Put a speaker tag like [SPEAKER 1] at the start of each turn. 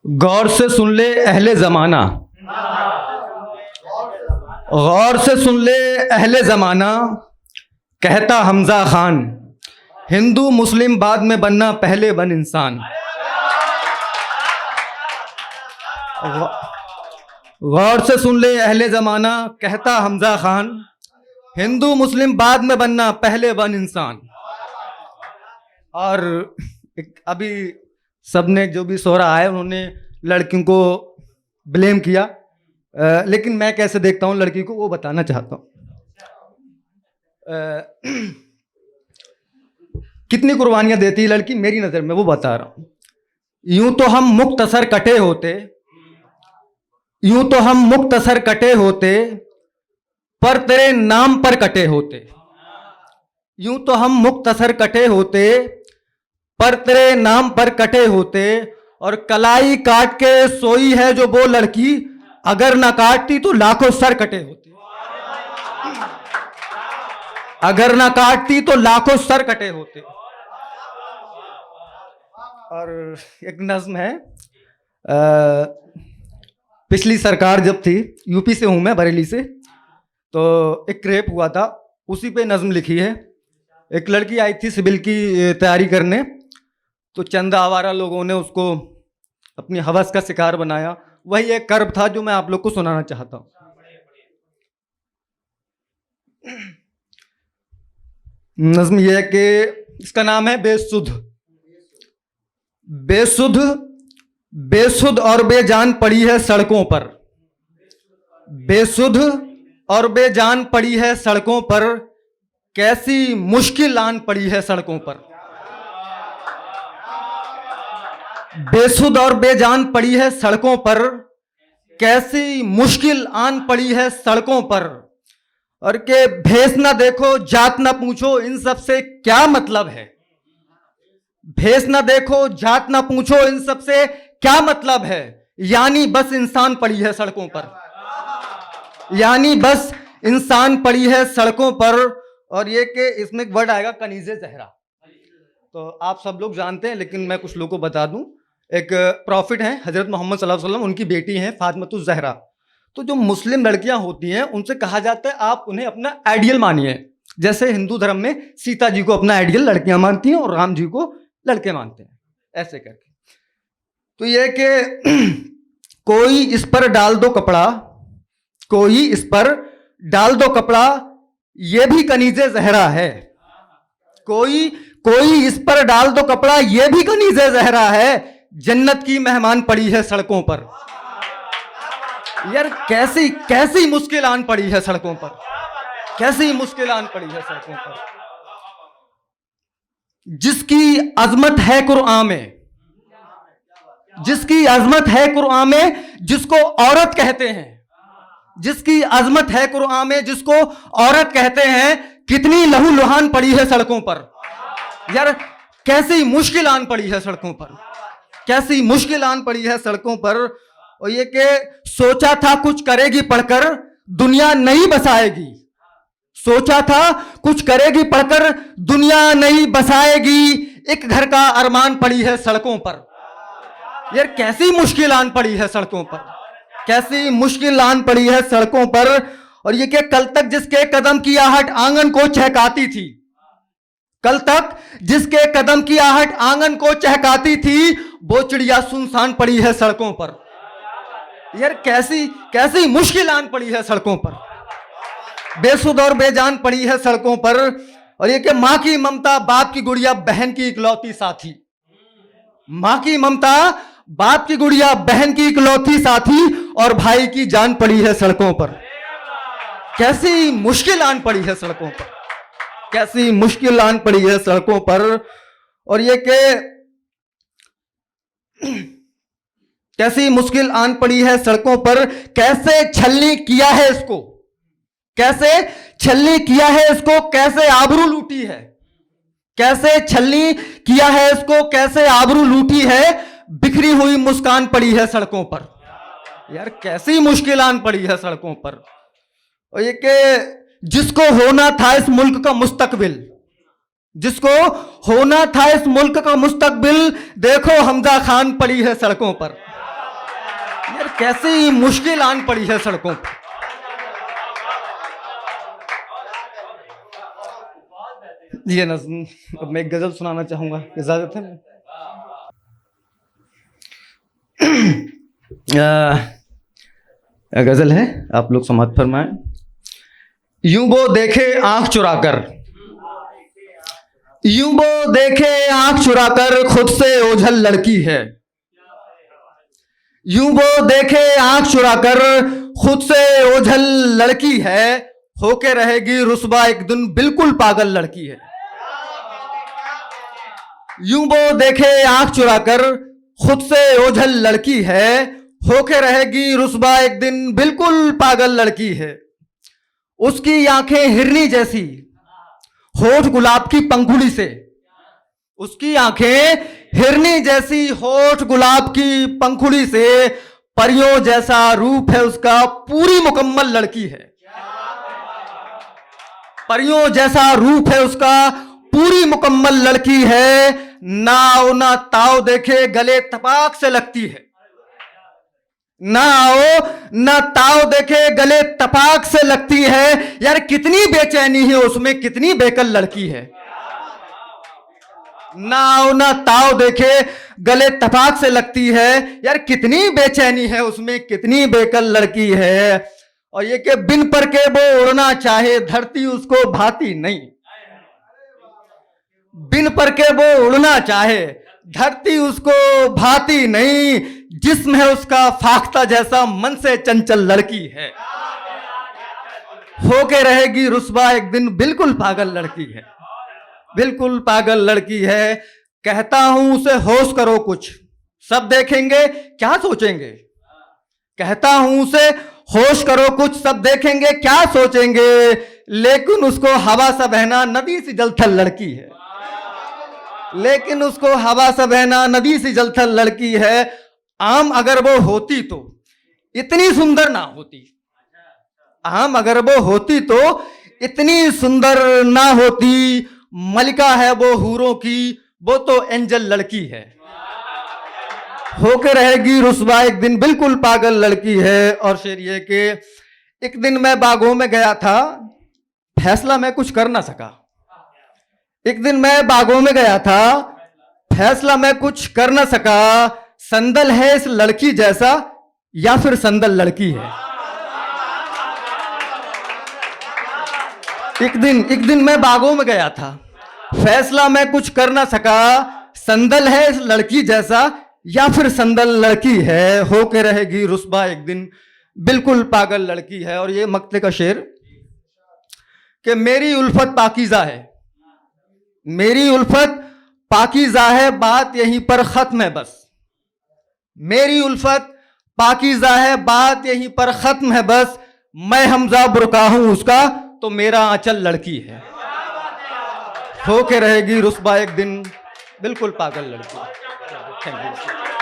[SPEAKER 1] गौर से सुन ले अहले ज़माना, गौर से सुन ले अहले ज़माना, कहता हमजा खान, हिंदू मुस्लिम बाद में बनना पहले बन इंसान। गौर से सुन ले अहले ज़माना, कहता हमजा खान, हिंदू मुस्लिम बाद में बनना पहले बन इंसान। और अभी सबने जो भी सो रहा है उन्होंने लड़कियों को ब्लेम किया, लेकिन मैं कैसे देखता हूँ लड़की को वो बताना चाहता हूँ। कितनी कुर्बानियाँ देती है लड़की मेरी नज़र में, वो बता रहा हूँ। यूं तो हम मुख्तसर कटे होते, यूं तो हम मुख्तसर कटे होते, पर तेरे नाम पर कटे होते। यूं तो हम मुख्तसर कटे होते, पर तेरे नाम पर कटे होते। और कलाई काट के सोई है जो वो लड़की, अगर ना काटती तो लाखों सर कटे होते। अगर ना काटती तो लाखों सर कटे होते। और एक नज्म है, पिछली सरकार जब थी, यूपी से हूं मैं, बरेली से, तो एक रेप हुआ था, उसी पे नज्म लिखी है। एक लड़की आई थी सिविल की तैयारी करने, तो चंद आवारा लोगों ने उसको अपनी हवस का शिकार बनाया। वही एक कर्ब था जो मैं आप लोग को सुनाना चाहता हूं। नज्म यह है कि इसका नाम है बेसुध। बेसुध बेसुध और बेजान पड़ी है सड़कों पर, बेसुध और बेजान पड़ी है सड़कों पर, कैसी मुश्किल आन पड़ी है सड़कों पर। बेसुध और बेजान पड़ी है सड़कों पर, कैसी मुश्किल आन पड़ी है सड़कों पर। और के भेस ना देखो जात ना पूछो, इन सब से क्या मतलब है। भेस ना देखो जात ना पूछो, इन सब से क्या मतलब है। यानी बस इंसान पड़ी है सड़कों पर, यानी बस इंसान पड़ी है सड़कों पर। और ये कि इसमें एक वर्ड आएगा कनीज़े ज़हरा, तो आप सब लोग जानते हैं, लेकिन मैं कुछ लोगों को बता दूं। एक प्रॉफिट हैं हजरत मोहम्मद सल्लल्लाहु अलैहि वसल्लम, उनकी बेटी हैं फातिमा ज़हरा। तो जो मुस्लिम लड़कियां होती हैं उनसे कहा जाता है आप उन्हें अपना आइडियल मानिए। जैसे हिंदू धर्म में सीता जी को अपना आइडियल लड़कियां मानती हैं और राम जी को लड़के मानते हैं, ऐसे करके। तो यह कि कोई इस पर डाल दो कपड़ा, कोई इस पर डाल दो कपड़ा, ये भी कनीज़े ज़हरा है। कोई कोई इस पर डाल दो कपड़ा, ये भी कनीज़े ज़हरा है। जन्नत की मेहमान पड़ी है सड़कों पर। यार कैसी कैसी मुश्किल आन पड़ी है सड़कों पर, कैसी मुश्किल आन पड़ी है सड़कों पर। जिसकी अजमत है कुरआन में, जिसकी अजमत है कुरआन में, जिसको औरत कहते हैं, जिसकी अजमत है कुरआन में, जिसको औरत कहते हैं, कितनी लहू लुहान पड़ी है सड़कों पर। यार कैसी मुश्किल आन पड़ी है सड़कों पर, कैसी मुश्किल आन पड़ी है सड़कों पर। और ये कि सोचा था कुछ करेगी पढ़कर दुनिया नहीं बसाएगी, सोचा था कुछ करेगी पढ़कर दुनिया नहीं बसाएगी, एक घर का अरमान पड़ी है सड़कों पर। यार कैसी मुश्किल आन पड़ी है सड़कों पर, कैसी मुश्किल आन पड़ी है सड़कों पर। और ये कि कल तक जिसके कदम की आहट आंगन को चहकाती थी, कल तक जिसके कदम की आहट आंगन को चहकाती थी, वो चिड़िया सुनसान पड़ी है सड़कों पर। यार कैसी कैसी मुश्किल आन पड़ी है सड़कों पर, बेसुध और बेजान पड़ी है सड़कों पर। और ये कि मां की ममता बाप की गुड़िया बहन की इकलौती साथी, मां की ममता बाप की गुड़िया बहन की इकलौती साथी, और भाई की जान पड़ी है सड़कों पर। कैसी मुश्किल आन पड़ी है सड़कों पर, कैसी मुश्किल आन पड़ी है सड़कों पर। और ये कि कैसी मुश्किल आन पड़ी है सड़कों पर, कैसे छलनी किया है इसको, कैसे छलनी किया है इसको, कैसे आबरू लूटी है, कैसे छलनी किया है इसको, कैसे आबरू लूटी है, बिखरी हुई मुस्कान पड़ी है सड़कों पर। यार कैसी मुश्किल आन पड़ी है सड़कों पर। और ये कि जिसको होना था इस मुल्क का मुस्तकबिल, जिसको होना था इस मुल्क का मुस्तकबिल, देखो हमजा खान पड़ी है सड़कों पर। कैसी मुश्किल आन पड़ी है सड़कों पर। ये नज़्म अब मैं एक गजल सुनाना चाहूंगा, इजाजत है? गजल है, आप लोग समाअत फरमाएं। यूं वो देखे आंख चुराकर, यूं वो देखे आंख चुराकर, खुद से ओझल लड़की है। यूं वो देखे आंख चुराकर, खुद से ओझल लड़की है, होके रहेगी रुस्वा एक दिन, बिल्कुल पागल लड़की है। यूं वो देखे आंख चुराकर, खुद से ओझल लड़की है, होके रहेगी रुस्वा एक दिन, बिल्कुल पागल लड़की है। उसकी आंखें हिरनी जैसी, होठ गुलाब की पंखुड़ी से। उसकी आंखें हिरनी जैसी, होठ गुलाब की पंखुड़ी से, परियों जैसा रूप है उसका, पूरी मुकम्मल लड़की है। परियों जैसा रूप है उसका, पूरी मुकम्मल लड़की है। नाव ना ताव देखे गले तपाक से लगती है। ना आओ ना ताव देखे गले तपाक से लगती है। यार कितनी बेचैनी है उसमें, कितनी बेकल लड़की है। ना आओ ना ताव देखे गले तपाक से लगती है। यार कितनी बेचैनी है उसमें, कितनी बेकल लड़की है। और ये कि बिन पर के वो उड़ना चाहे, धरती उसको भाती नहीं। बिन पर के वो उड़ना चाहे, धरती उसको भाती नहीं। जिस्म है उसका फाख्ता जैसा, मन से चंचल लड़की है। होके रहेगी रुस्वा एक दिन, बिल्कुल पागल लड़की है। बिल्कुल पागल लड़की है। कहता हूं उसे होश करो कुछ, सब देखेंगे क्या सोचेंगे। कहता हूं उसे होश करो कुछ, सब देखेंगे क्या सोचेंगे। लेकिन उसको हवा सा बहना, नदी सी जलथल लड़की है। लेकिन उसको हवा सा बहना, नदी सी जलथल लड़की है। आम अगर वो होती तो इतनी सुंदर ना होती। आम अगर वो होती तो इतनी सुंदर ना होती। मलिका है वो हूरों की, वो तो एंजल लड़की है। होके रहेगी रुस्वा एक दिन, बिल्कुल पागल लड़की है। और शेर ये कि एक दिन मैं बागों में गया था, फैसला मैं कुछ कर ना सका। एक दिन मैं बागों में गया था, फैसला मैं कुछ कर ना सका। संदल है इस लड़की जैसा, या फिर संदल लड़की है। एक दिन मैं बागों में गया था, फैसला मैं कुछ कर ना सका। संदल है इस लड़की जैसा, या फिर संदल लड़की है। होके रहेगी रुस्वा एक दिन, बिल्कुल पागल लड़की है। और ये मक्ते का शेर कि मेरी उल्फत पाकीज़ा है, मेरी उल्फत पाकीज़ा है, बात यहीं पर खत्म है बस। मेरी उल्फत पाकीज़ा है, बात यहीं पर खत्म है बस। मैं हमजा बुरका हूं उसका, तो मेरा आंचल लड़की है। होके रहेगी रुस्वा एक दिन, बिल्कुल पागल लड़की। Thank you.